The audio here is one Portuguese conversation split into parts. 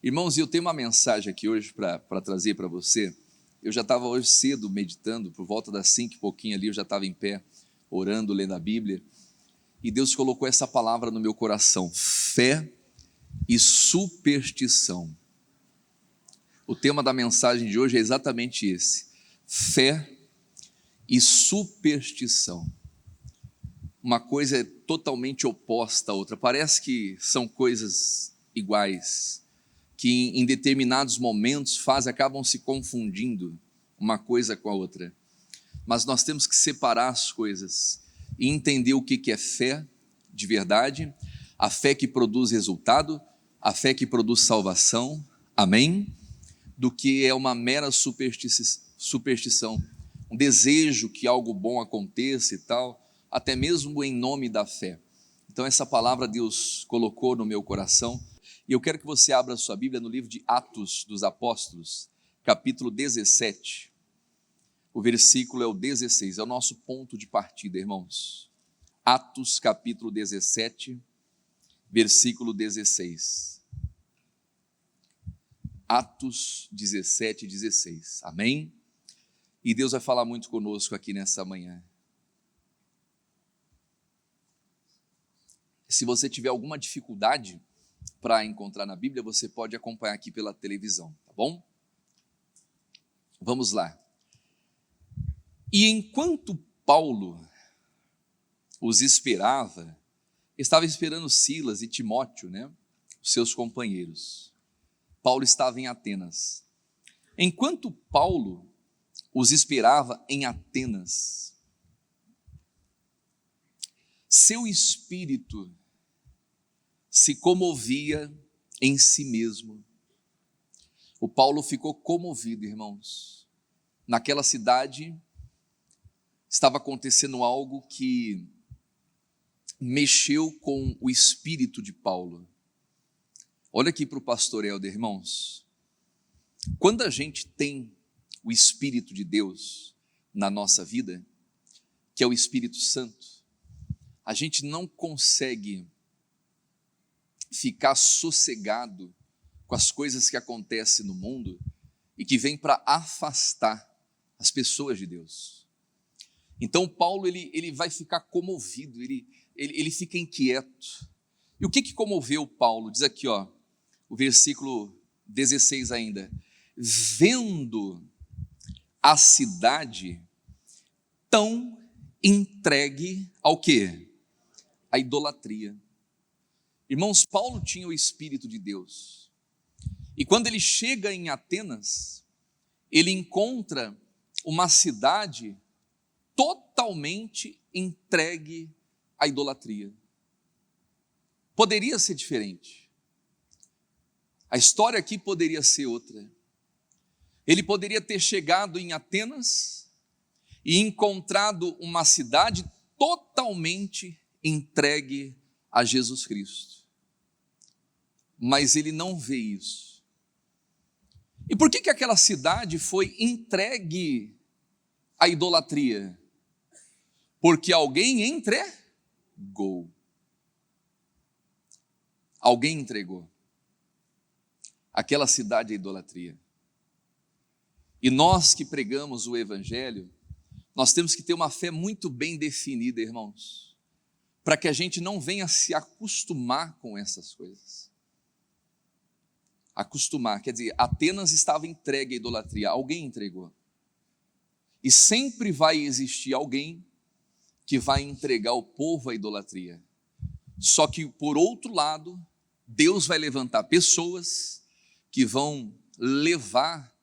Irmãos, eu tenho uma mensagem aqui hoje para trazer para você. Eu já estava hoje cedo meditando, por volta das 5 e pouquinho ali, eu já estava em pé, orando, lendo a Bíblia, e Deus colocou essa palavra no meu coração: fé e superstição. O tema da mensagem de hoje é exatamente esse: fé e superstição. Uma coisa é totalmente oposta à outra, parece que são coisas iguais, que em determinados momentos acabam se confundindo uma coisa com a outra, mas nós temos que separar as coisas e entender o que é fé de verdade, a fé que produz resultado, a fé que produz salvação, amém? Do que é uma mera superstição, um desejo que algo bom aconteça e tal, até mesmo em nome da fé. Então essa palavra Deus colocou no meu coração, e eu quero que você abra a sua Bíblia no livro de Atos dos Apóstolos, capítulo 17, o versículo é o 16, é o nosso ponto de partida, irmãos. Atos capítulo 17, versículo 16. Atos 17, 16, amém? E Deus vai falar muito conosco aqui nessa manhã. Se você tiver alguma dificuldade para encontrar na Bíblia, você pode acompanhar aqui pela televisão, tá bom? Vamos lá. E enquanto Paulo os esperava, estava esperando Silas e Timóteo, os seus companheiros. Paulo estava em Atenas. Enquanto Paulo os esperava em Atenas, seu espírito se comovia em si mesmo. O Paulo ficou comovido, irmãos. Naquela cidade estava acontecendo algo que mexeu com o espírito de Paulo. Olha aqui para o pastor Helder, irmãos. Quando a gente tem o Espírito de Deus na nossa vida, que é o Espírito Santo, a gente não consegue ficar sossegado com as coisas que acontecem no mundo e que vêm para afastar as pessoas de Deus. Então Paulo ele vai ficar comovido, ele fica inquieto. E o que comoveu Paulo? Diz aqui, o versículo 16 ainda: vendo a cidade tão entregue ao quê? A idolatria. Irmãos, Paulo tinha o Espírito de Deus, e quando ele chega em Atenas, ele encontra uma cidade totalmente entregue à idolatria. Poderia ser diferente, a história aqui poderia ser outra. Ele poderia ter chegado em Atenas e encontrado uma cidade totalmente entregue a Jesus Cristo, mas ele não vê isso. E por que aquela cidade foi entregue à idolatria? Porque alguém entregou. Alguém entregou aquela cidade à idolatria. E nós que pregamos o Evangelho, nós temos que ter uma fé muito bem definida, irmãos, para que a gente não venha se acostumar com essas coisas. Acostumar, quer dizer, Atenas estava entregue à idolatria, alguém entregou. E sempre vai existir alguém que vai entregar o povo à idolatria. Só que, por outro lado, Deus vai levantar pessoas que vão levar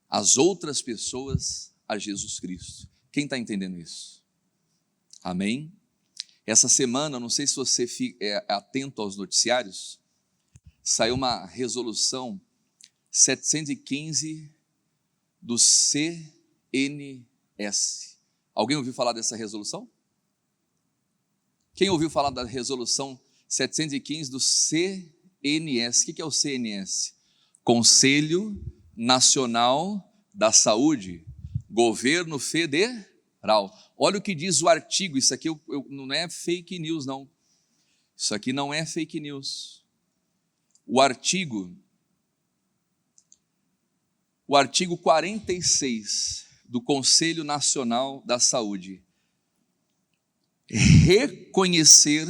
as outras pessoas a Jesus Cristo. Quem está entendendo isso? Amém? Essa semana, não sei se você é atento aos noticiários, saiu uma resolução 715 do CNS. Alguém ouviu falar dessa resolução? Quem ouviu falar da resolução 715 do CNS? O que é o CNS? Conselho Nacional da Saúde, Governo Federal. Olha o que diz o artigo, isso aqui não é fake news não, isso aqui não é fake news. O artigo o artigo 46 do Conselho Nacional da Saúde: reconhecer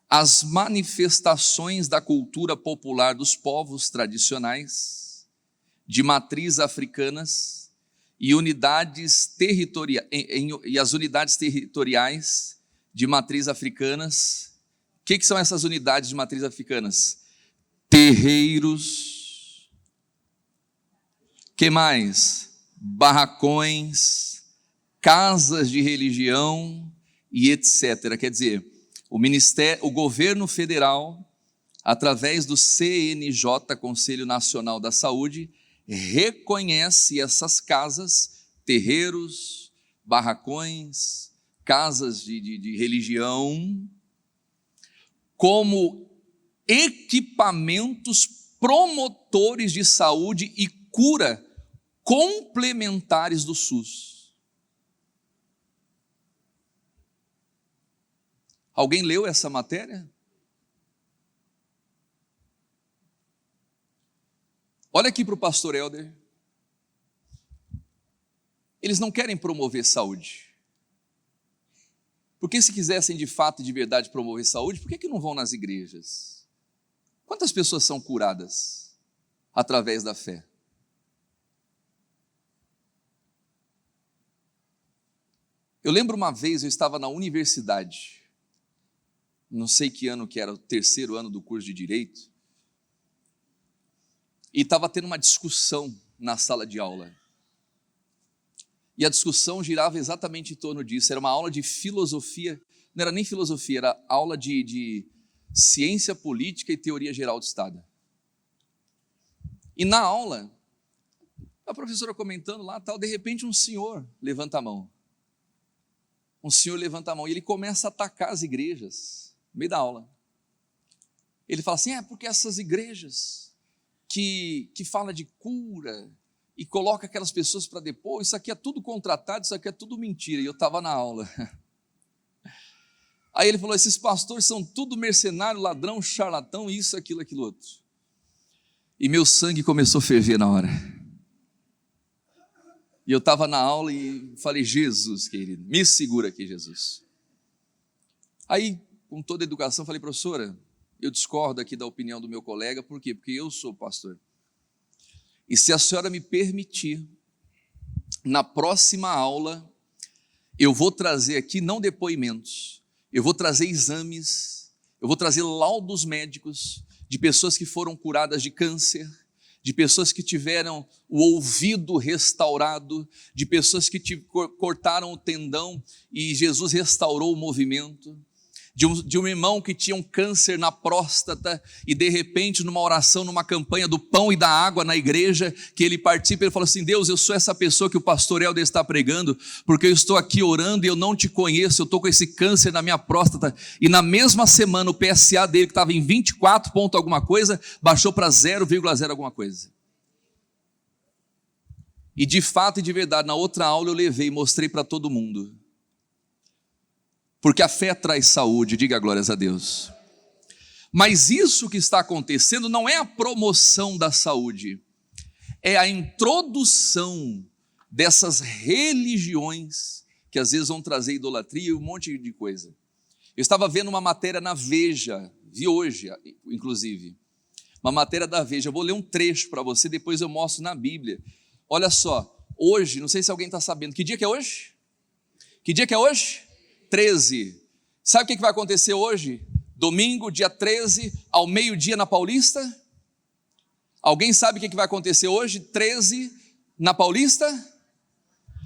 as manifestações da cultura popular dos povos tradicionais, de matriz africanas e as unidades territoriais de matriz africanas. O que são essas unidades de matriz africanas? Terreiros, que mais? Barracões, casas de religião e etc. Quer dizer, o governo federal, através do CNJ, Conselho Nacional da Saúde, reconhece essas casas, terreiros, barracões, casas de religião, como equipamentos promotores de saúde e cura complementares do SUS. Alguém leu essa matéria? Olha aqui para o pastor Helder. Eles não querem promover saúde. Porque se quisessem de fato e de verdade promover saúde, por que não vão nas igrejas? Quantas pessoas são curadas através da fé? Eu lembro uma vez, eu estava na universidade, não sei que ano que era, o 3º ano do curso de Direito, e estava tendo uma discussão na sala de aula. E a discussão girava exatamente em torno disso. Era uma aula de filosofia, não era nem filosofia, era aula de ciência política e teoria geral do Estado. E na aula, a professora comentando lá, tal, de repente um senhor levanta a mão. Um senhor levanta a mão e ele começa a atacar as igrejas, no meio da aula. Ele fala assim, porque essas igrejas que falam de cura e coloca aquelas pessoas para depois, isso aqui é tudo contratado, isso aqui é tudo mentira. E eu estava na aula. Aí ele falou, esses pastores são tudo mercenário, ladrão, charlatão, isso, aquilo, aquilo outro. E meu sangue começou a ferver na hora. E eu estava na aula e falei, Jesus, querido, me segura aqui, Jesus. Aí, com toda a educação, falei, professora, eu discordo aqui da opinião do meu colega, por quê? Porque eu sou pastor. E se a senhora me permitir, na próxima aula, eu vou trazer aqui não depoimentos, eu vou trazer exames, eu vou trazer laudos médicos de pessoas que foram curadas de câncer, de pessoas que tiveram o ouvido restaurado, de pessoas que cortaram o tendão e Jesus restaurou o movimento, de um irmão que tinha um câncer na próstata e de repente numa oração, numa campanha do pão e da água na igreja que ele participa, ele falou assim, Deus, eu sou essa pessoa que o pastor Helder está pregando, porque eu estou aqui orando e eu não te conheço, eu estou com esse câncer na minha próstata, e na mesma semana o PSA dele que estava em 24 ponto alguma coisa, baixou para 0,0 alguma coisa. E de fato e de verdade, na outra aula eu levei e mostrei para todo mundo. Porque a fé traz saúde, diga glórias a Deus. Mas isso que está acontecendo não é a promoção da saúde, é a introdução dessas religiões que às vezes vão trazer idolatria e um monte de coisa. Eu estava vendo uma matéria na Veja, vi hoje, inclusive, uma matéria da Veja, eu vou ler um trecho para você, depois eu mostro na Bíblia. Olha só, hoje, não sei se alguém está sabendo, que dia que é hoje? Que dia que é hoje? 13. Sabe o que vai acontecer hoje? Domingo, dia 13, ao meio-dia na Paulista? Alguém sabe o que vai acontecer hoje, 13, na Paulista?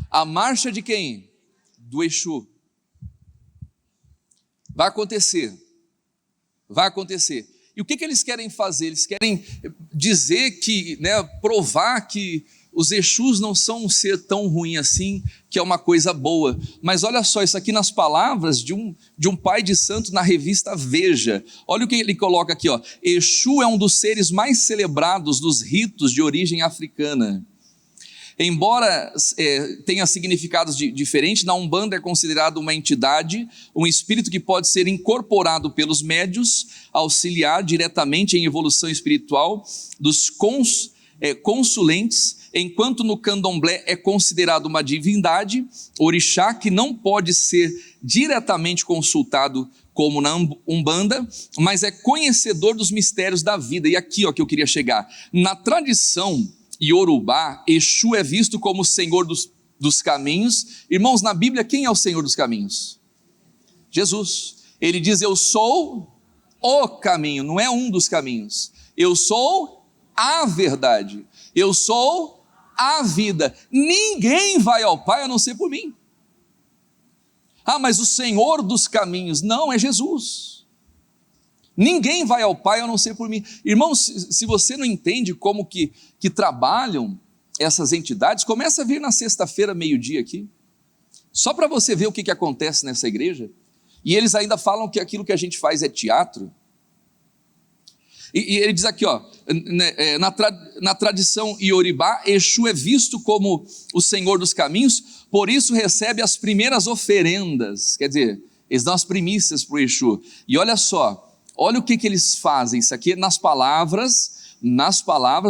A marcha de quem? Do Exu. Vai acontecer. Vai acontecer. E o que eles querem fazer? Eles querem dizer que, provar que os Exus não são um ser tão ruim assim, que é uma coisa boa. Mas olha só, isso aqui nas palavras de um pai de santo na revista Veja. Olha o que ele coloca aqui, ó. Exu é um dos seres mais celebrados dos ritos de origem africana. Embora tenha significados diferentes, na Umbanda é considerado uma entidade, um espírito que pode ser incorporado pelos médios, auxiliar diretamente em evolução espiritual dos consulentes, enquanto no candomblé é considerado uma divindade, orixá, que não pode ser diretamente consultado como na Umbanda, mas é conhecedor dos mistérios da vida. E aqui que eu queria chegar. Na tradição iorubá, Exu é visto como o Senhor dos caminhos. Irmãos, na Bíblia, quem é o Senhor dos caminhos? Jesus. Ele diz: eu sou o caminho, não é um dos caminhos. Eu sou a verdade. Eu sou a vida. Ninguém vai ao Pai a não ser por mim. Mas o Senhor dos caminhos, não, é Jesus. Ninguém vai ao Pai a não ser por mim. Irmãos, se você não entende como que trabalham essas entidades, começa a vir na sexta-feira, meio-dia aqui, só para você ver o que acontece nessa igreja. E eles ainda falam que aquilo que a gente faz é teatro. E ele diz aqui, na tradição iorubá, Exu é visto como o Senhor dos caminhos, por isso recebe as primeiras oferendas, quer dizer, eles dão as primícias para o Exu. E olha só, olha o que eles fazem, isso aqui é nas palavras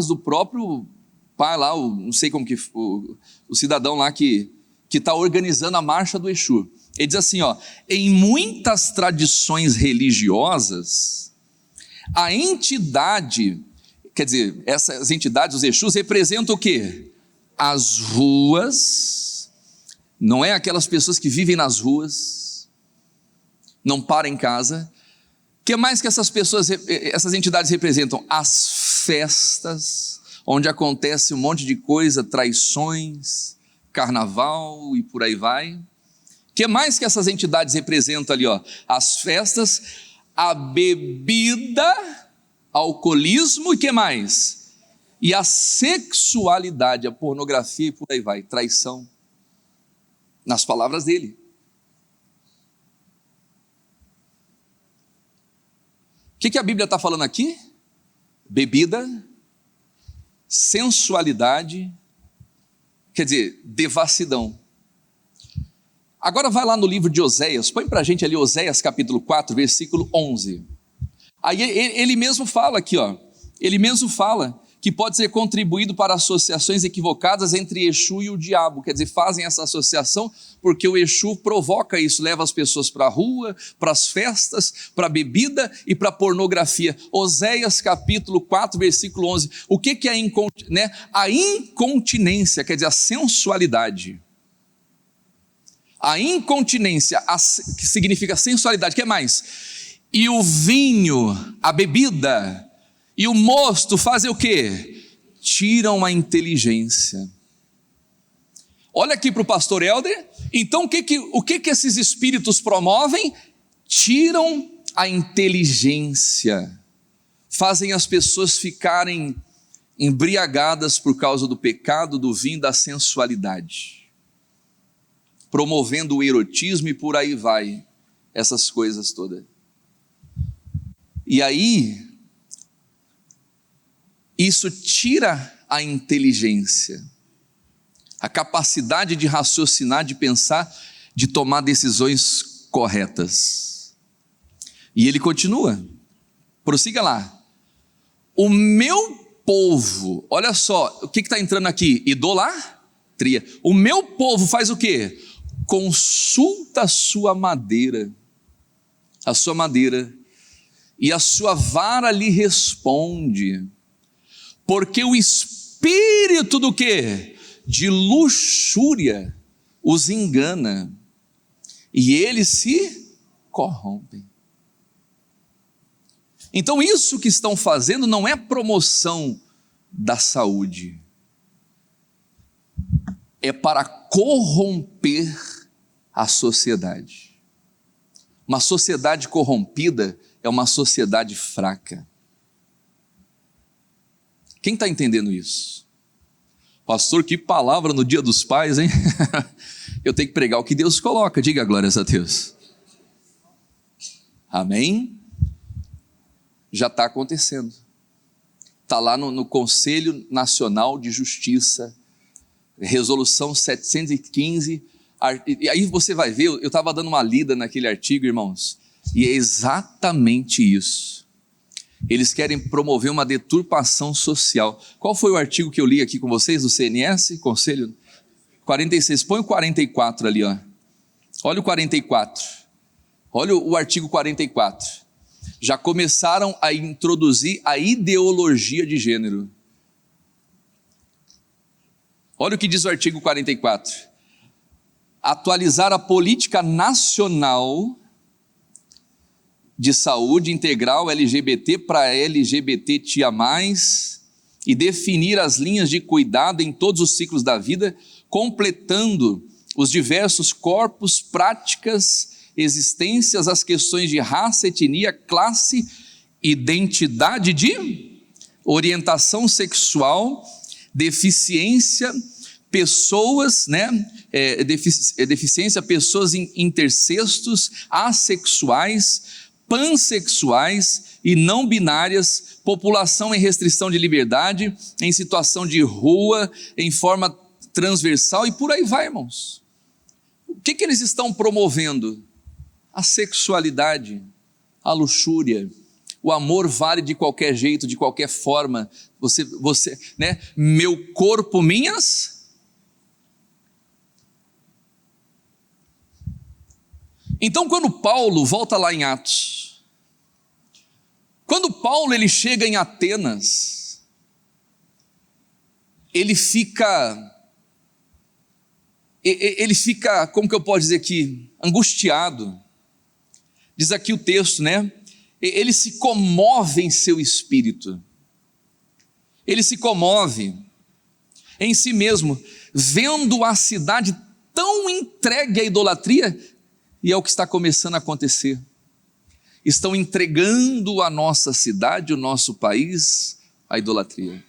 do próprio pai lá, não sei como que, o cidadão lá que está organizando a marcha do Exu. Ele diz assim, em muitas tradições religiosas, a entidade, quer dizer, essas entidades, os Exus, representam o quê? As ruas, não é aquelas pessoas que vivem nas ruas, não param em casa. O que mais que essas entidades representam? As festas, onde acontece um monte de coisa, traições, carnaval e por aí vai. O que mais que essas entidades representam ali? As festas, a bebida, alcoolismo e que mais? E a sexualidade, a pornografia e por aí vai, traição, nas palavras dele. O que a Bíblia está falando aqui? Bebida, sensualidade, quer dizer, devassidão. Agora vai lá no livro de Oséias, põe para a gente ali Oséias capítulo 4, versículo 11. Aí ele mesmo fala aqui, ele mesmo fala que pode ser contribuído para associações equivocadas entre Exu e o diabo, quer dizer, fazem essa associação porque o Exu provoca isso, leva as pessoas para a rua, para as festas, para a bebida e para a pornografia. Oséias capítulo 4, versículo 11. O que é a incontinência, quer dizer, a sensualidade. A incontinência, que significa sensualidade, o que mais? E o vinho, a bebida, e o mosto fazem o quê? Tiram a inteligência. Olha aqui para o pastor Helder. Então o que esses espíritos promovem? Tiram a inteligência, fazem as pessoas ficarem embriagadas por causa do pecado, do vinho, da sensualidade, promovendo o erotismo e por aí vai, essas coisas todas. E aí, isso tira a inteligência, a capacidade de raciocinar, de pensar, de tomar decisões corretas. E ele continua, prossiga lá. O meu povo, olha só, o que está entrando aqui? Idolatria. O meu povo faz o quê? Consulta a sua madeira, e a sua vara lhe responde, porque o espírito do quê? De luxúria os engana, e eles se corrompem. Então isso que estão fazendo não é promoção da saúde, é para corromper a sociedade. Uma sociedade corrompida é uma sociedade fraca. Quem está entendendo isso? Pastor, que palavra no Dia dos Pais, hein? Eu tenho que pregar o que Deus coloca, diga glórias a Deus. Amém? Já está acontecendo. Está lá no Conselho Nacional de Justiça, resolução 715, e aí você vai ver, eu estava dando uma lida naquele artigo, irmãos, e é exatamente isso. Eles querem promover uma deturpação social. Qual foi o artigo que eu li aqui com vocês, do CNS, Conselho? 46, põe o 44 ali, ó. Olha o 44. Olha o artigo 44. Já começaram a introduzir a ideologia de gênero. Olha o que diz o artigo 44. Atualizar a política nacional de saúde integral LGBT para LGBTQIA+, e definir as linhas de cuidado em todos os ciclos da vida, completando os diversos corpos, práticas, existências, as questões de raça, etnia, classe, identidade de orientação sexual, deficiência, pessoas, deficiência, pessoas intersextos, assexuais, pansexuais e não binárias, população em restrição de liberdade, em situação de rua, em forma transversal e por aí vai, irmãos. O que eles estão promovendo? A sexualidade, a luxúria, o amor vale de qualquer jeito, de qualquer forma, você, meu corpo, minhas. Então, quando Paulo volta lá em Atos, quando Paulo ele chega em Atenas, ele fica, como que eu posso dizer aqui, angustiado. Diz aqui o texto, ele se comove em seu espírito, ele se comove em si mesmo, vendo a cidade tão entregue à idolatria, e é o que está começando a acontecer. Estão entregando a nossa cidade, o nosso país, à idolatria.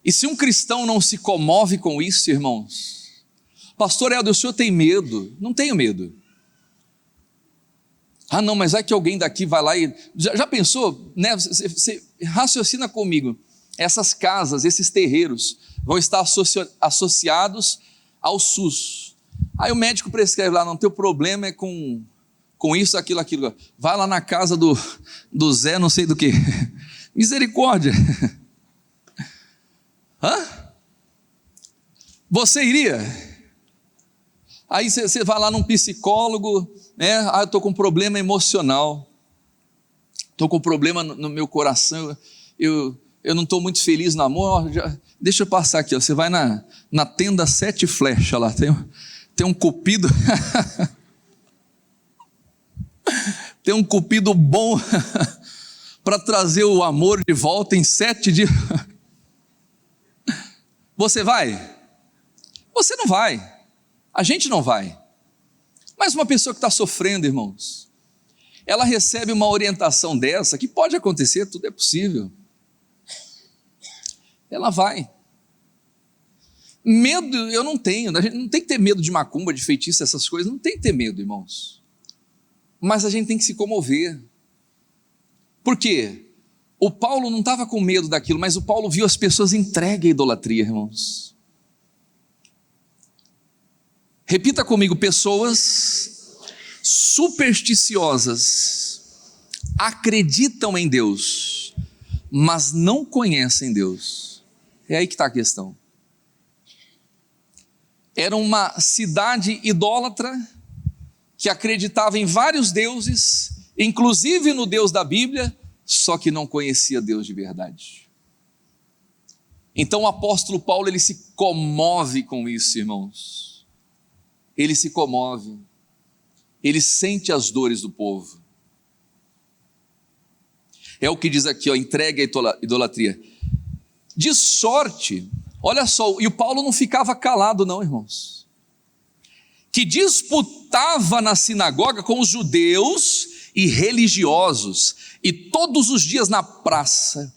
E se um cristão não se comove com isso, irmãos, pastor Helder, o senhor tem medo? Não tenho medo. Ah não, mas é que alguém daqui vai lá e... Já pensou, você raciocina comigo, essas casas, esses terreiros, vão estar associados ao SUS. Aí o médico prescreve lá, não, teu problema é com isso, aquilo. Vai lá na casa do Zé, não sei do que. Misericórdia. Você iria? Aí você vai lá num psicólogo, eu estou com um problema emocional, estou com um problema no meu coração, eu não estou muito feliz no amor, deixa eu passar aqui, você vai na tenda 7 Flechas lá, tem um cupido, tem um cupido bom para trazer o amor de volta em 7 dias. Você vai? Você não vai. A gente não vai. Mas uma pessoa que está sofrendo, irmãos, ela recebe uma orientação dessa, que pode acontecer, tudo é possível. Ela vai. Medo eu não tenho, a gente não tem que ter medo de macumba, de feitiço, essas coisas, não tem que ter medo, irmãos. Mas a gente tem que se comover. Por quê? O Paulo não estava com medo daquilo, mas o Paulo viu as pessoas entregues à idolatria, irmãos. Repita comigo, pessoas supersticiosas, acreditam em Deus, mas não conhecem Deus. É aí que está a questão. Era uma cidade idólatra, que acreditava em vários deuses, inclusive no Deus da Bíblia, só que não conhecia Deus de verdade. Então o apóstolo Paulo, ele se comove com isso, irmãos. Ele se comove, ele sente as dores do povo. É o que diz aqui, entregue à idolatria. De sorte, olha só, e o Paulo não ficava calado não, irmãos, que disputava na sinagoga com os judeus e religiosos, e todos os dias na praça,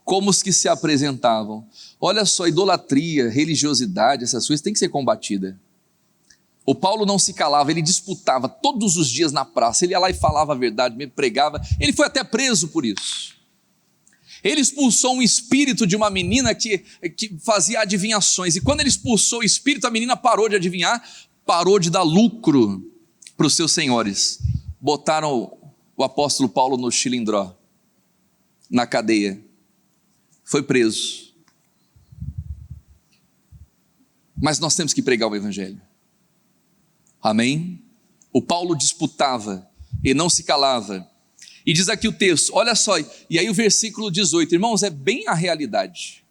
como os que se apresentavam. Olha só, idolatria, religiosidade, essas coisas têm que ser combatida. O Paulo não se calava, ele disputava todos os dias na praça, ele ia lá e falava a verdade, pregava, ele foi até preso por isso. Ele expulsou um espírito de uma menina que fazia adivinhações, e quando ele expulsou o espírito, a menina parou de adivinhar, parou de dar lucro para os seus senhores. Botaram o apóstolo Paulo no chilindró, na cadeia. Foi preso. Mas nós temos que pregar o evangelho. Amém? O Paulo disputava e não se calava. E diz aqui o texto, olha só, e aí o versículo 18, irmãos, é bem a realidade.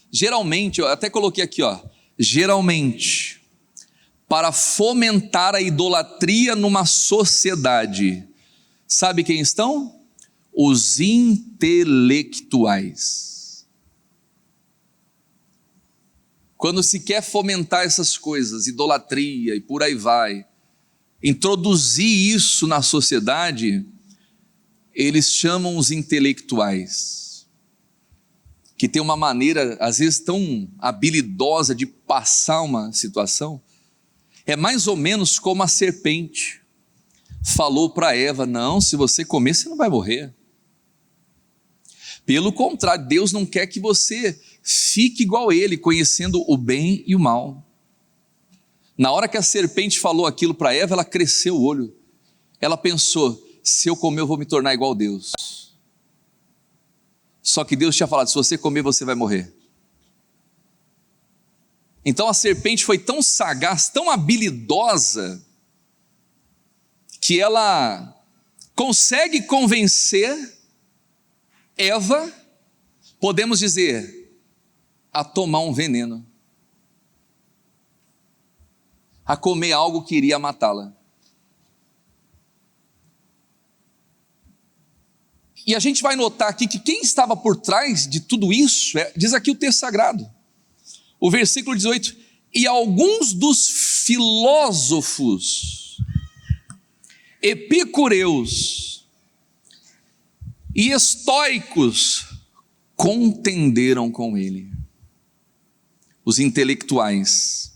Geralmente, eu até coloquei aqui, geralmente, para fomentar a idolatria numa sociedade, sabe quem estão? Os intelectuais. Quando se quer fomentar essas coisas, idolatria e por aí vai, introduzir isso na sociedade, eles chamam os intelectuais, que tem uma maneira, às vezes, tão habilidosa de passar uma situação. É mais ou menos como a serpente falou para Eva: não, se você comer, você não vai morrer. Pelo contrário, Deus não quer que você fique igual a ele, conhecendo o bem e o mal. Na hora que a serpente falou aquilo para Eva, ela cresceu o olho. Ela pensou: se eu comer, eu vou me tornar igual a Deus. Só que Deus tinha falado: se você comer, você vai morrer. Então a serpente foi tão sagaz, tão habilidosa, que ela consegue convencer Eva, podemos dizer, a tomar um veneno, a comer algo que iria matá-la. E a gente vai notar aqui que quem estava por trás de tudo isso, diz aqui o texto sagrado, o versículo 18, e alguns dos filósofos, epicureus e estoicos contenderam com ele, os intelectuais.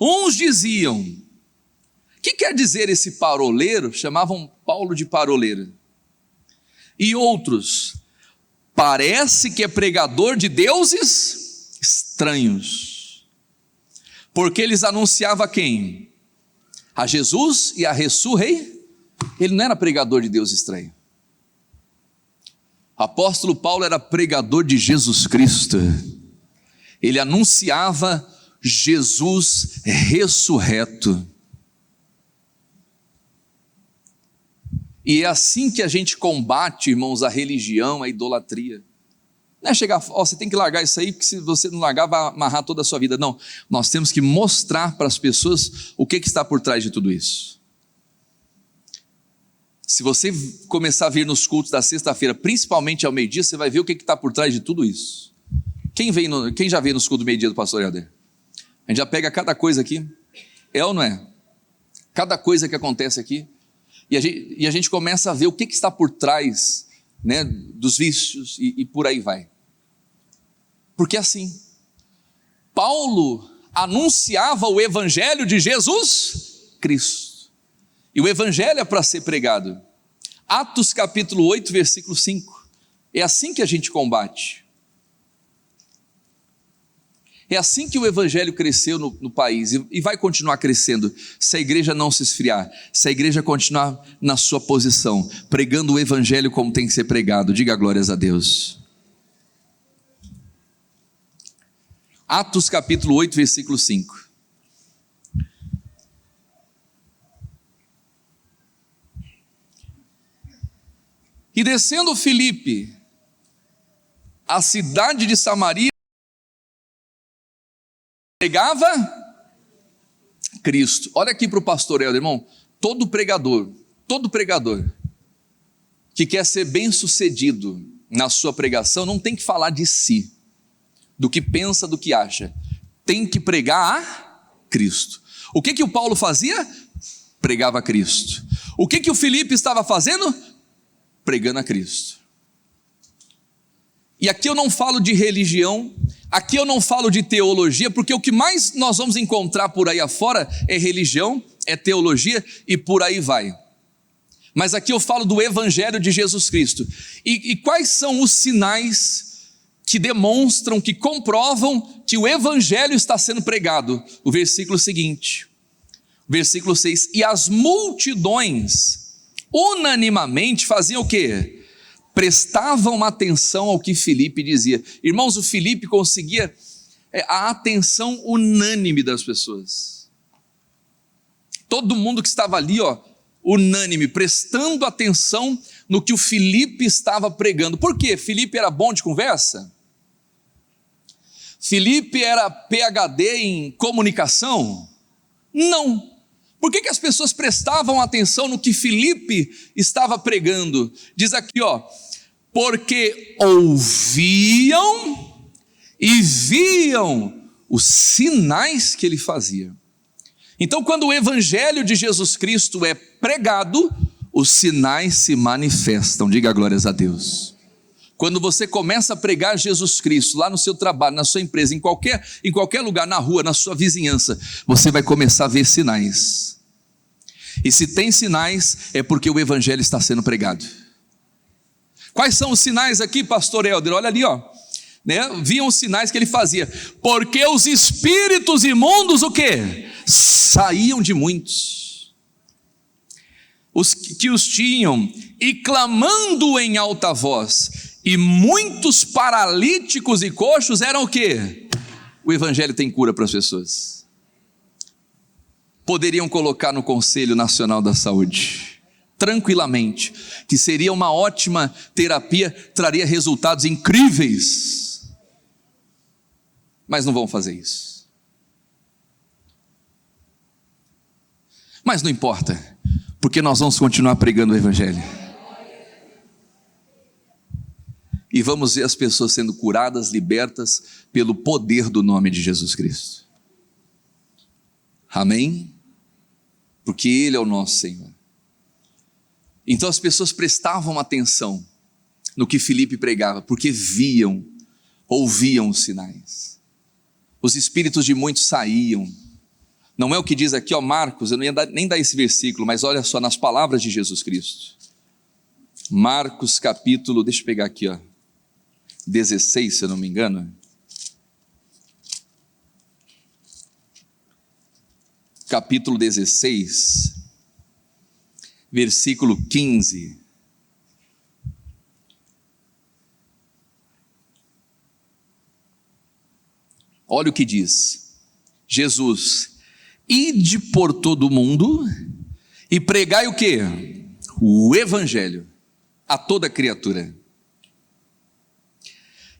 Uns diziam: o que quer dizer esse paroleiro? Chamavam Paulo de paroleiro. E outros: parece que é pregador de deuses estranhos, porque eles anunciavam quem? A Jesus e a ressurreição. Ele não era pregador de Deus estranho. Apóstolo Paulo era pregador de Jesus Cristo. Ele anunciava Jesus ressurreto. E é assim que a gente combate, irmãos, a religião, a idolatria. Não é chegar, você tem que largar isso aí, porque se você não largar, vai amarrar toda a sua vida. Não, nós temos que mostrar para as pessoas o que está por trás de tudo isso. Se você começar a vir nos cultos da sexta-feira, principalmente ao meio-dia, você vai ver o que está por trás de tudo isso. Quem já veio nos cultos do meio-dia do pastor Helder? A gente já pega cada coisa aqui, é ou não é? Cada coisa que acontece aqui, e a gente começa a ver o que está por trás, né, dos vícios e por aí vai. Porque assim, Paulo anunciava o evangelho de Jesus Cristo. E o evangelho é para ser pregado. Atos capítulo 8, versículo 5. É assim que a gente combate. É assim que o evangelho cresceu no país e vai continuar crescendo, se a igreja não se esfriar, se a igreja continuar na sua posição, pregando o evangelho como tem que ser pregado. Diga glórias a Deus. Atos capítulo 8, versículo 5. E descendo Filipe, a cidade de Samaria, pregava Cristo. Olha aqui para o pastor Helder, irmão. Todo pregador que quer ser bem sucedido na sua pregação, não tem que falar de si, do que pensa, do que acha. Tem que pregar a Cristo. O que o Paulo fazia? Pregava a Cristo. O que o Filipe estava fazendo? Pregando a Cristo. E aqui eu não falo de religião, aqui eu não falo de teologia, porque o que mais nós vamos encontrar por aí afora é religião, é teologia e por aí vai. Mas aqui eu falo do evangelho de Jesus Cristo. E quais são os sinais que demonstram, que comprovam que o evangelho está sendo pregado? O versículo seguinte: Versículo 6, e as multidões unanimamente faziam o quê? Prestavam atenção ao que Filipe dizia. Irmãos, o Filipe conseguia a atenção unânime das pessoas. Todo mundo que estava ali, unânime, prestando atenção no que o Filipe estava pregando. Por quê? Filipe era bom de conversa? Filipe era PhD em comunicação? Não. Por que as pessoas prestavam atenção no que Filipe estava pregando? Diz aqui, porque ouviam e viam os sinais que ele fazia. Então, quando o evangelho de Jesus Cristo é pregado, os sinais se manifestam. Diga glórias a Deus. Quando você começa a pregar Jesus Cristo, lá no seu trabalho, na sua empresa, em qualquer lugar, na rua, na sua vizinhança, você vai começar a ver sinais. E se tem sinais, é porque o evangelho está sendo pregado. Quais são os sinais aqui, pastor Helder? Olha ali, viam os sinais que ele fazia. Porque os espíritos imundos, o quê? Saíam de muitos. Os que os tinham, e clamando em alta voz, e muitos paralíticos e coxos eram o quê? O evangelho tem cura para as pessoas. Poderiam colocar no Conselho Nacional da Saúde, tranquilamente, que seria uma ótima terapia, traria resultados incríveis. Mas não vão fazer isso. Mas não importa, porque nós vamos continuar pregando o evangelho. E vamos ver as pessoas sendo curadas, libertas, pelo poder do nome de Jesus Cristo. Amém? Porque Ele é o nosso Senhor. Então as pessoas prestavam atenção no que Filipe pregava, porque viam, ouviam os sinais. Os espíritos de muitos saíam. Não é o que diz aqui, Marcos, eu não ia nem dar esse versículo, mas olha só nas palavras de Jesus Cristo. Marcos capítulo, deixa eu pegar aqui, 16, se eu não me engano. Capítulo 16, versículo 15. Olha o que diz Jesus: ide por todo o mundo e pregai o quê? O evangelho a toda criatura.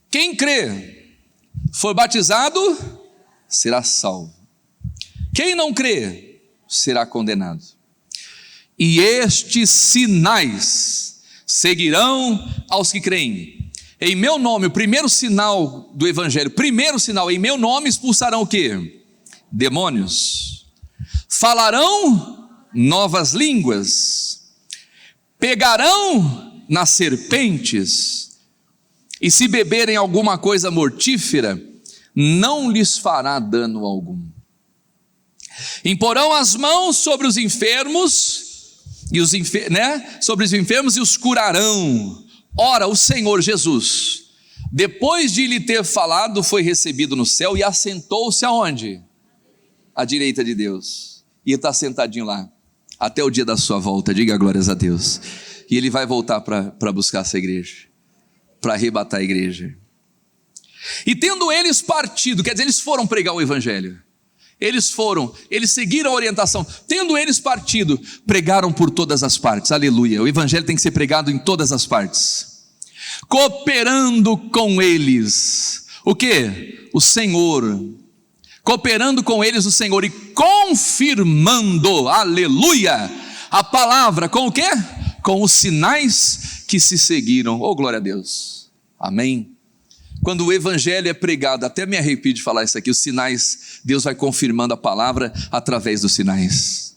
Quem crê, for batizado, será salvo. Quem não crê, será condenado. E estes sinais seguirão aos que creem. Em meu nome, o primeiro sinal do evangelho, primeiro sinal, em meu nome expulsarão o quê? Demônios. Falarão novas línguas. Pegarão nas serpentes. E se beberem alguma coisa mortífera, não lhes fará dano algum. Imporão as mãos sobre os enfermos, sobre os enfermos e os curarão. Ora, o Senhor Jesus, depois de lhe ter falado, foi recebido no céu e assentou-se aonde? À direita de Deus. E está sentadinho lá, até o dia da sua volta. Diga glórias a Deus. E ele vai voltar para buscar essa igreja, para arrebatar a igreja. E tendo eles partido, quer dizer, eles foram pregar o evangelho. Eles seguiram a orientação. Tendo eles partido, pregaram por todas as partes. Aleluia. O evangelho tem que ser pregado em todas as partes. Cooperando com eles. O quê? O Senhor. Cooperando com eles o Senhor e confirmando, aleluia, a palavra com o quê? Com os sinais que se seguiram. Oh, glória a Deus. Amém. Quando o evangelho é pregado, até me arrepio de falar isso aqui, os sinais, Deus vai confirmando a palavra através dos sinais.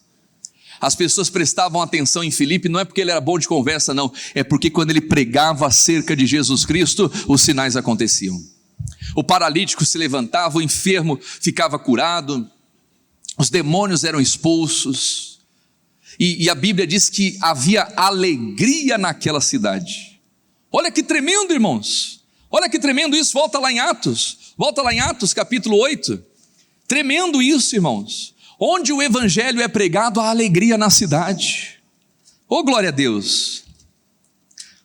As pessoas prestavam atenção em Filipe, não é porque ele era bom de conversa, não, é porque quando ele pregava acerca de Jesus Cristo, os sinais aconteciam. O paralítico se levantava, o enfermo ficava curado, os demônios eram expulsos, e a Bíblia diz que havia alegria naquela cidade. Olha que tremendo, irmãos. Olha que tremendo isso, volta lá em Atos capítulo 8, tremendo isso, irmãos. Onde o evangelho é pregado, há alegria na cidade. Oh, glória a Deus.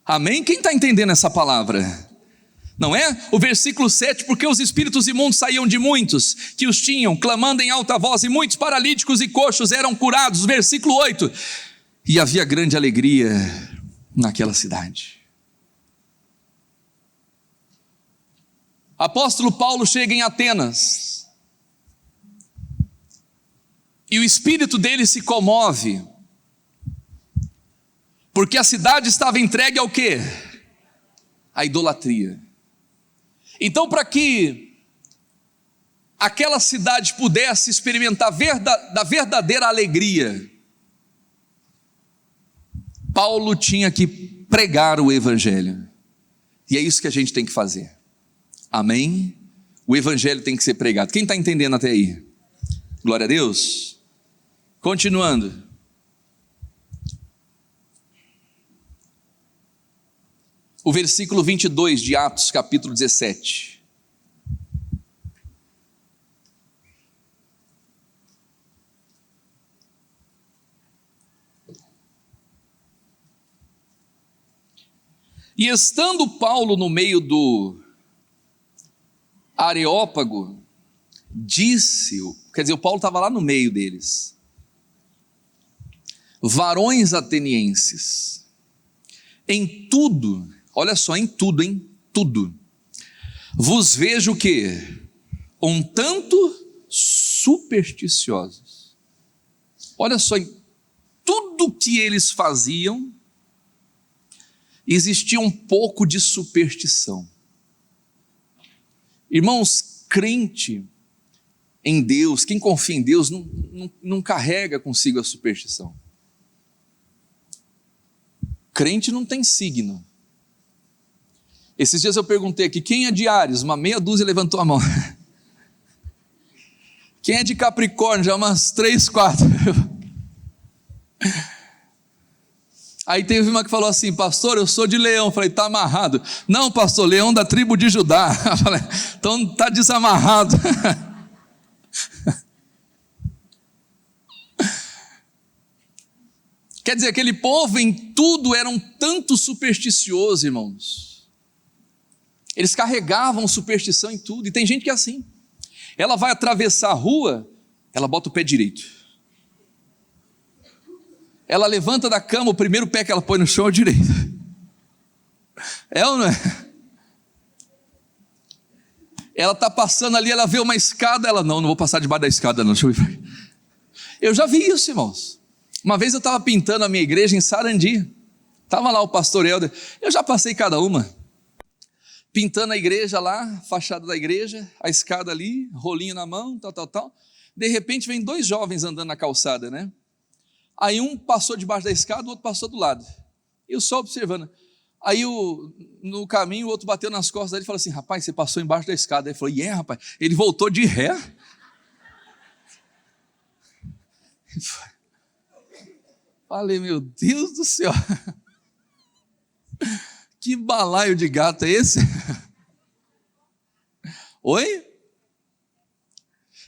Amém? Quem está entendendo essa palavra? Não é? O versículo 7, porque os espíritos imundos saíam de muitos que os tinham, clamando em alta voz, e muitos paralíticos e coxos eram curados. Versículo 8, e havia grande alegria naquela cidade. Apóstolo Paulo chega em Atenas, e o espírito dele se comove, porque a cidade estava entregue ao quê? A idolatria. Então, para que aquela cidade pudesse experimentar da verdadeira alegria, Paulo tinha que pregar o evangelho. E é isso que a gente tem que fazer. Amém? O evangelho tem que ser pregado. Quem está entendendo até aí? Glória a Deus. Continuando. O versículo 22 de Atos, capítulo 17. E estando Paulo no meio do Areópago, disse-o, quer dizer, o Paulo estava lá no meio deles: varões atenienses, em tudo, olha só, em tudo, vos vejo o quê? Um tanto supersticiosos. Olha só, em tudo que eles faziam, existia um pouco de superstição. Irmãos, crente em Deus, quem confia em Deus, não carrega consigo a superstição. Crente não tem signo. Esses dias eu perguntei aqui, quem é de Áries? Uma meia dúzia levantou a mão. Quem é de Capricórnio? Já umas 3, 4. Aí teve uma que falou assim: pastor, eu sou de Leão. Eu falei, está amarrado. Não, pastor, Leão da tribo de Judá. Eu falei, então está desamarrado. Quer dizer, aquele povo em tudo era um tanto supersticioso, irmãos. Eles carregavam superstição em tudo. E tem gente que é assim. Ela vai atravessar a rua, ela bota o pé direito. Ela levanta da cama, o primeiro pé que ela põe no chão é o direito. É ou não é? Ela está passando ali, ela vê uma escada, ela, não vou passar debaixo da escada não, deixa eu ir. Eu já vi isso, irmãos. Uma vez eu estava pintando a minha igreja em Sarandi, estava lá o pastor Helder, eu já passei cada uma, pintando a igreja lá, fachada da igreja, a escada ali, rolinho na mão, tal. De repente vem 2 jovens andando na calçada, né? Aí um passou debaixo da escada, o outro passou do lado. E eu só observando. Aí no caminho o outro bateu nas costas dele e falou assim: rapaz, você passou embaixo da escada. Ele falou: rapaz. Ele voltou de ré. Falei, meu Deus do céu. Que balaio de gato é esse? Oi?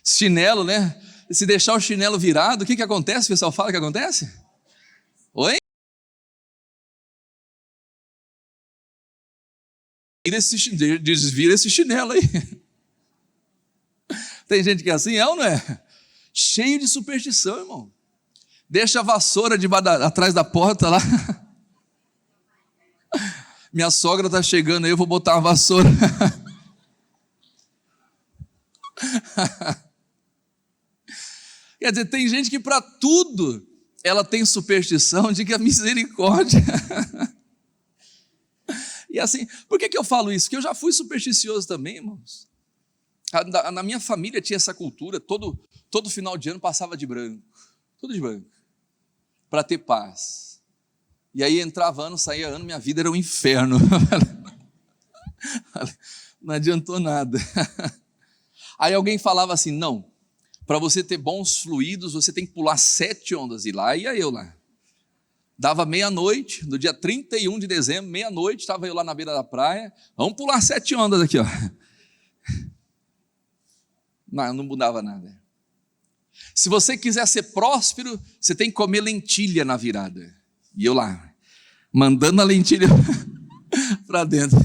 Chinelo, né? Se deixar o chinelo virado, o que acontece? O pessoal fala que acontece? Oi? Desvira esse chinelo aí. Tem gente que é assim, é ou não é? Cheio de superstição, irmão. Deixa a vassoura atrás da porta lá. Minha sogra está chegando aí, eu vou botar uma vassoura. Quer dizer, tem gente que para tudo ela tem superstição de que a misericórdia. E assim, por que eu falo isso? Porque eu já fui supersticioso também, irmãos. Na minha família tinha essa cultura, todo final de ano passava de branco, tudo de branco, para ter paz. E aí entrava ano, saía ano, minha vida era um inferno. Não adiantou nada. Aí alguém falava assim, não, para você ter bons fluidos, você tem que pular 7 ondas. E lá ia eu lá. Dava meia-noite, no dia 31 de dezembro, meia-noite, estava eu lá na beira da praia. Vamos pular 7 ondas aqui, ó. Não mudava nada. Se você quiser ser próspero, você tem que comer lentilha na virada. E eu lá, mandando a lentilha para dentro.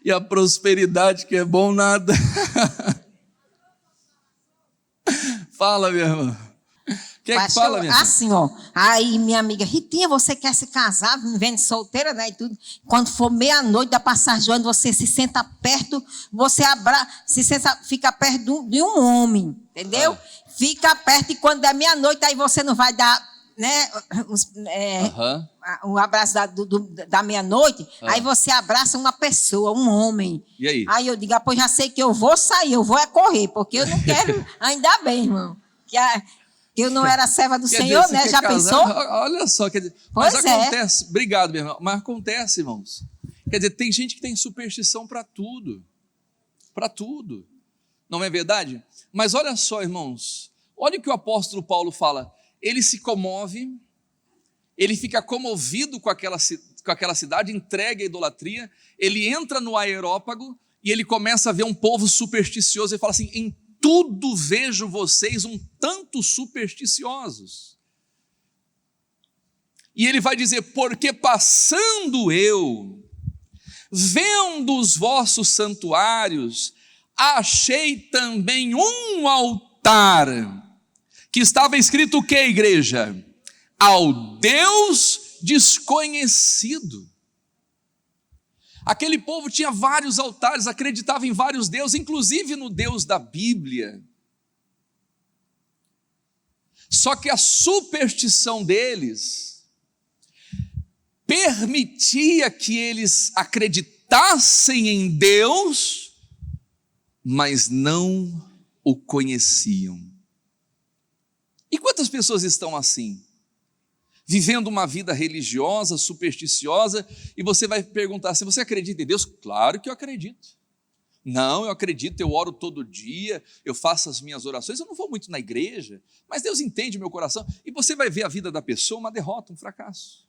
E a prosperidade que é bom nada. Fala, minha irmã. Quem é que fala, minha irmã? Assim, ó. Aí minha amiga, Ritinha, você quer se casar, vivendo solteira, né, e tudo. Quando for meia-noite da passagem, você se senta perto, fica perto de um homem, entendeu? Fica perto e quando é meia-noite, aí você não vai dar, né, o abraço da meia-noite, aí você abraça uma pessoa, um homem. E aí? Aí eu digo, pois já sei que eu vou sair, eu vou correr, porque eu não quero, ainda bem, irmão, que eu não era serva do Senhor, dizer, né? Já pensou? Olha só, quer dizer, mas acontece, obrigado, meu irmão, mas acontece, irmãos. Quer dizer, tem gente que tem superstição para tudo, não é verdade? Mas olha só, irmãos, olha o que o apóstolo Paulo fala, ele se comove, ele fica comovido com aquela cidade, entregue à idolatria, ele entra no aerópago e ele começa a ver um povo supersticioso, ele fala assim, em tudo vejo vocês um tanto supersticiosos. E ele vai dizer, porque passando eu, vendo os vossos santuários, achei também um altar, que estava escrito o que, igreja? Ao Deus desconhecido. Aquele povo tinha vários altares, acreditava em vários deuses, inclusive no Deus da Bíblia. Só que a superstição deles permitia que eles acreditassem em Deus, mas não o conheciam. E quantas pessoas estão assim? Vivendo uma vida religiosa, supersticiosa, e você vai perguntar, se você acredita em Deus? Claro que eu acredito. Não, eu acredito, eu oro todo dia, eu faço as minhas orações, eu não vou muito na igreja, mas Deus entende o meu coração, e você vai ver a vida da pessoa uma derrota, um fracasso.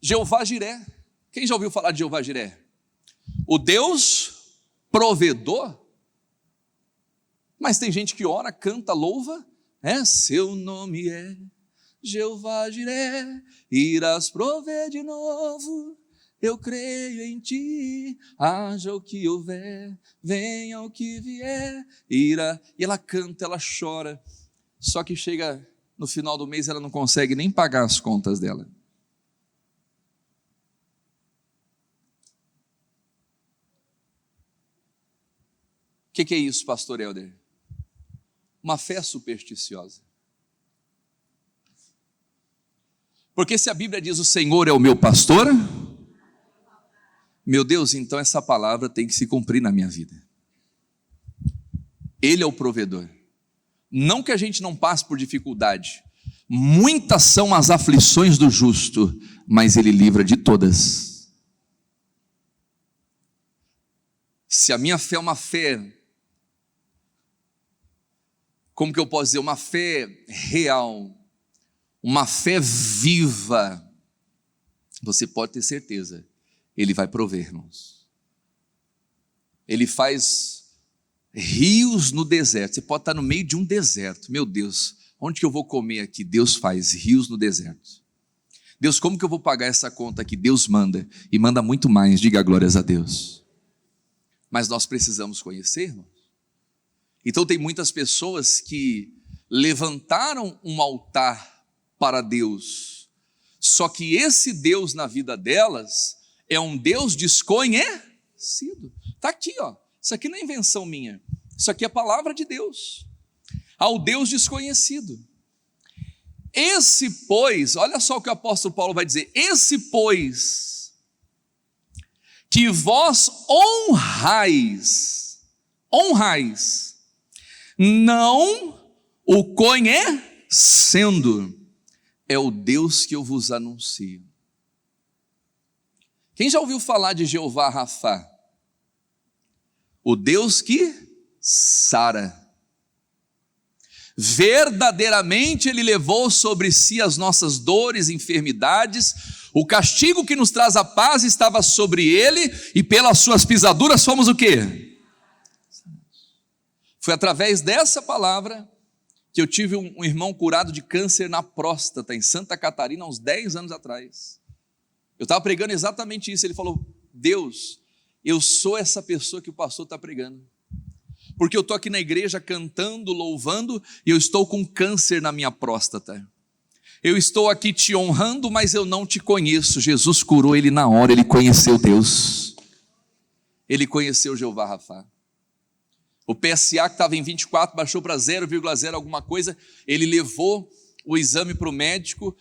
Jeová Jiré, quem já ouviu falar de Jeová Jiré? O Deus provedor. Mas tem gente que ora, canta, louva, seu nome é Jeová Jiré, irás prover de novo, eu creio em ti, haja o que houver, venha o que vier, irá. E ela canta, ela chora, só que chega no final do mês, ela não consegue nem pagar as contas dela. O que é isso, pastor Helder? Uma fé supersticiosa. Porque se a Bíblia diz o Senhor é o meu pastor, meu Deus, então essa palavra tem que se cumprir na minha vida. Ele é o provedor. Não que a gente não passe por dificuldade, muitas são as aflições do justo, mas ele livra de todas. Se a minha fé é uma fé, como que eu posso dizer, uma fé real, uma fé viva, você pode ter certeza, Ele vai prover, irmãos. Ele faz rios no deserto, você pode estar no meio de um deserto, meu Deus, onde que eu vou comer aqui? Deus faz rios no deserto. Deus, como que eu vou pagar essa conta aqui? Deus manda, e manda muito mais, diga glórias a Deus. Mas nós precisamos conhecer, irmãos. Então tem muitas pessoas que levantaram um altar para Deus, só que esse Deus na vida delas é um Deus desconhecido. Está aqui, ó. Isso aqui não é invenção minha, isso aqui é a palavra de Deus. Ao Deus desconhecido. Esse pois, olha só o que o apóstolo Paulo vai dizer, esse pois, que vós honrais, não o conhecendo, é o Deus que eu vos anuncio. Quem já ouviu falar de Jeová Rafá? O Deus que sara. Verdadeiramente Ele levou sobre si as nossas dores e enfermidades, O castigo que nos traz a paz estava sobre ele, e pelas suas pisaduras fomos o quê? Foi através dessa palavra que eu tive um irmão curado de câncer na próstata, em Santa Catarina, há uns 10 anos atrás. Eu estava pregando exatamente isso. Ele falou: Deus, eu sou essa pessoa que o pastor está pregando, porque eu estou aqui na igreja cantando, louvando, e eu estou com câncer na minha próstata. Eu estou aqui te honrando, mas eu não te conheço. Jesus curou ele na hora, ele conheceu Deus. Ele conheceu Jeová Rafá. O PSA que estava em 24, baixou para 0,0 alguma coisa. Ele levou o exame para o médico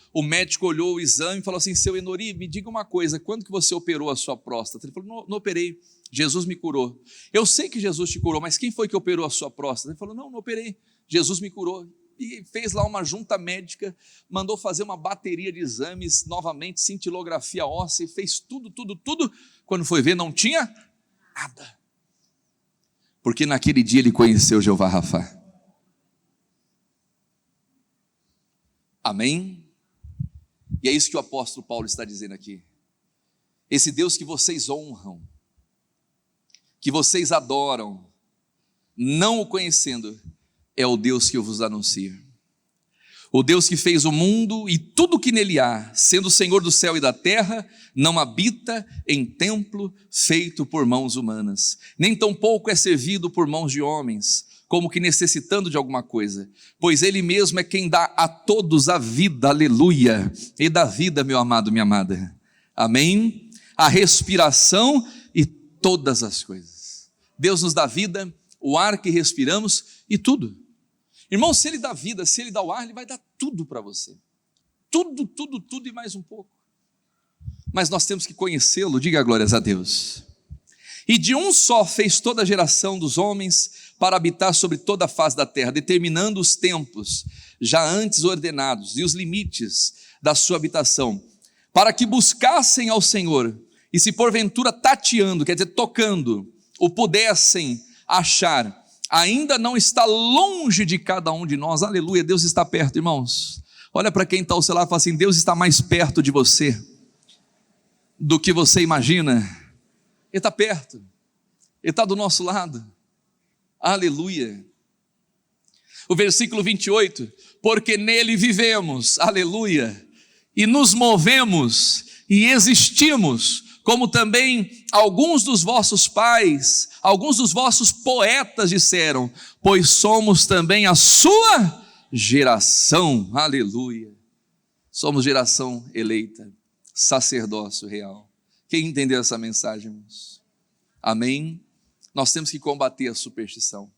olhou o exame e falou assim: seu Enori, me diga uma coisa, quando que você operou a sua próstata? Ele falou: não operei, Jesus me curou. Eu sei que Jesus te curou, mas quem foi que operou a sua próstata? Ele falou: não operei, Jesus me curou. E fez lá uma junta médica, mandou fazer uma bateria de exames, novamente, cintilografia óssea, fez tudo. Quando foi ver, não tinha nada. Porque naquele dia ele conheceu Jeová Rafá. Amém? E é isso que o apóstolo Paulo está dizendo aqui. Esse Deus que vocês honram, que vocês adoram, não o conhecendo, é o Deus que eu vos anuncio. O Deus que fez o mundo e tudo que nele há, sendo o Senhor do céu e da terra, não habita em templo feito por mãos humanas, nem tampouco é servido por mãos de homens, como que necessitando de alguma coisa, pois ele mesmo é quem dá a todos a vida, aleluia, e dá vida, meu amado, minha amada, amém? A respiração e todas as coisas. Deus nos dá vida, o ar que respiramos e tudo. Irmão, se ele dá vida, se ele dá o ar, ele vai dar tudo para você. Tudo e mais um pouco. Mas nós temos que conhecê-lo, diga glórias a Deus. E de um só fez toda a geração dos homens para habitar sobre toda a face da terra, determinando os tempos já antes ordenados e os limites da sua habitação, para que buscassem ao Senhor e se porventura tateando, quer dizer, tocando, o pudessem achar. Ainda não está longe de cada um de nós, aleluia, Deus está perto, irmãos. Olha para quem está ao seu lado e fala assim: Deus está mais perto de você do que você imagina. Ele está perto, Ele está do nosso lado, aleluia. O versículo 28, porque nele vivemos, aleluia, e nos movemos e existimos, como também alguns dos vossos pais, alguns dos vossos poetas disseram, pois somos também a sua geração, aleluia. Somos geração eleita, sacerdócio real. Quem entendeu essa mensagem, irmãos? Amém? Nós temos que combater a superstição,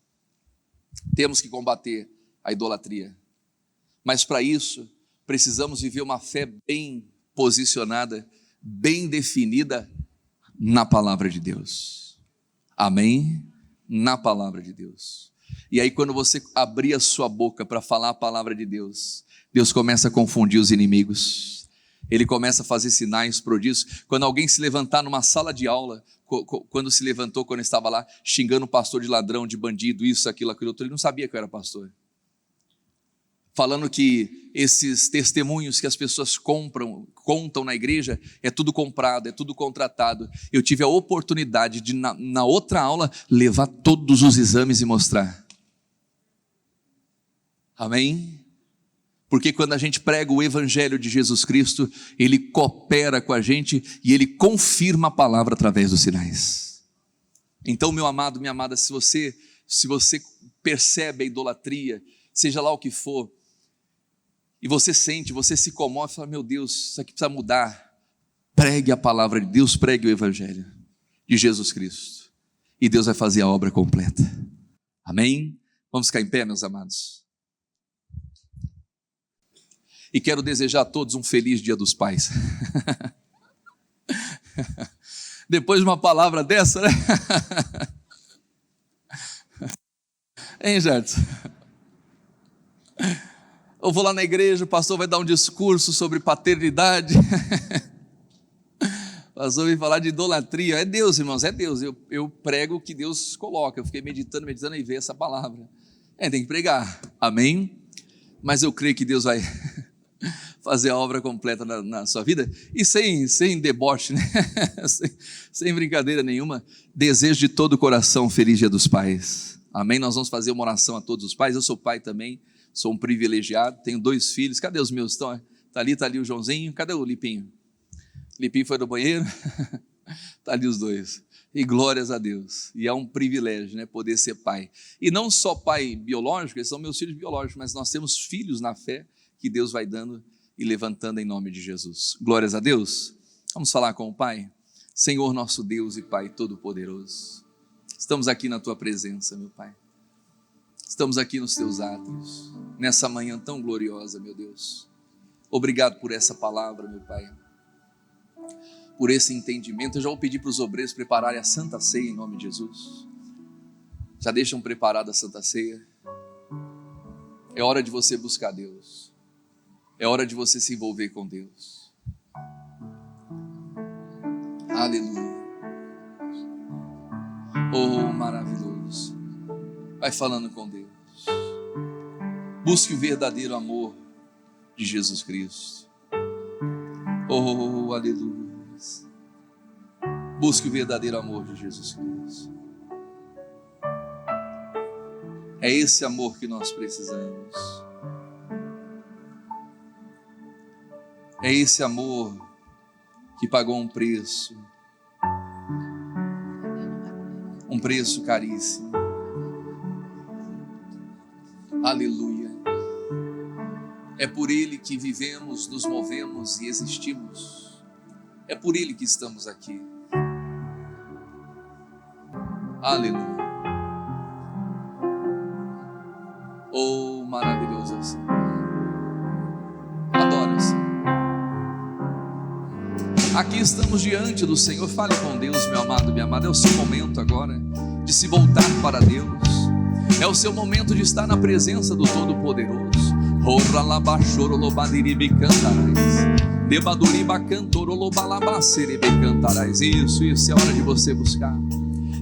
temos que combater a idolatria, mas para isso precisamos viver uma fé bem posicionada, bem definida na palavra de Deus, amém? Na palavra de Deus. E aí quando você abrir a sua boca para falar a palavra de Deus, Deus começa a confundir os inimigos, Ele começa a fazer sinais, prodígios. Quando alguém se levantar numa sala de aula, quando se levantou, quando estava lá xingando o pastor de ladrão, de bandido, isso, aquilo outro, ele não sabia que eu era pastor. Falando que esses testemunhos que as pessoas contam na igreja, é tudo comprado, é tudo contratado. Eu tive a oportunidade de, na outra aula, levar todos os exames e mostrar. Amém? Porque quando a gente prega o evangelho de Jesus Cristo, Ele coopera com a gente e Ele confirma a palavra através dos sinais. Então, meu amado, minha amada, se você percebe a idolatria, seja lá o que for, e você sente, você se comove e fala: meu Deus, isso aqui precisa mudar. Pregue a palavra de Deus, pregue o evangelho de Jesus Cristo, e Deus vai fazer a obra completa. Amém? Vamos ficar em pé, meus amados. E quero desejar a todos um feliz Dia dos Pais. Depois de uma palavra dessa, né? Hein, Gerson? Eu vou lá na igreja, o pastor vai dar um discurso sobre paternidade. O pastor vai falar de idolatria. É Deus, irmãos, é Deus. Eu prego o que Deus coloca. Eu fiquei meditando e veio essa palavra. Tem que pregar, amém? Mas eu creio que Deus vai fazer a obra completa na sua vida. E sem deboche, né? sem brincadeira nenhuma, desejo de todo o coração feliz Dia dos Pais. Amém? Nós vamos fazer uma oração a todos os pais. Eu sou pai também, sou um privilegiado, tenho 2 filhos. Cadê os meus? Tá ali o Joãozinho. Cadê o Lipinho? Lipinho foi no banheiro. Tá ali os 2. E glórias a Deus. E é um privilégio, né, poder ser pai. E não só pai biológico, eles são meus filhos biológicos, mas nós temos filhos na fé que Deus vai dando e levantando em nome de Jesus. Glórias a Deus. Vamos falar com o Pai. Senhor nosso Deus e Pai Todo-Poderoso, estamos aqui na Tua presença, meu Pai. Estamos aqui nos Teus átrios, nessa manhã tão gloriosa, meu Deus. Obrigado por essa palavra, meu Pai, por esse entendimento. Eu já vou pedir para os obreiros prepararem a Santa Ceia em nome de Jesus. Já deixam preparada a Santa Ceia. É hora de você buscar Deus. É hora de você se envolver com Deus. Aleluia. Oh, maravilhoso. Vai falando com Deus. Busque o verdadeiro amor de Jesus Cristo. Oh, aleluia. Busque o verdadeiro amor de Jesus Cristo. É esse amor que nós precisamos. É esse amor que pagou um preço caríssimo. Aleluia. É por Ele que vivemos, nos movemos e existimos. É por Ele que estamos aqui. Aleluia. Oh, maravilhoso Senhor. Adoro, Senhor. Aqui estamos diante do Senhor. Fale com Deus, meu amado, minha amada. É o seu momento agora de se voltar para Deus. É o seu momento de estar na presença do Todo-Poderoso. Isso é hora de você buscar.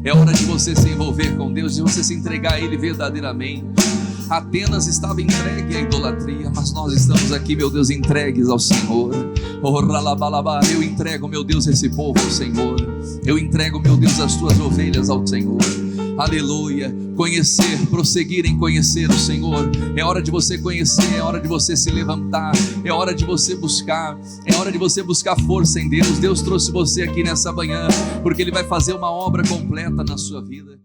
É hora de você se envolver com Deus, de você se entregar a Ele verdadeiramente. Atenas estava entregue à idolatria, mas nós estamos aqui, meu Deus, entregues ao Senhor. Eu entrego, meu Deus, esse povo ao Senhor. Eu entrego, meu Deus, as tuas ovelhas ao Senhor. Aleluia. Conhecer, prosseguir em conhecer o Senhor. É hora de você conhecer, é hora de você se levantar, é hora de você buscar, é hora de você buscar força em Deus. Deus trouxe você aqui nessa manhã porque Ele vai fazer uma obra completa na sua vida.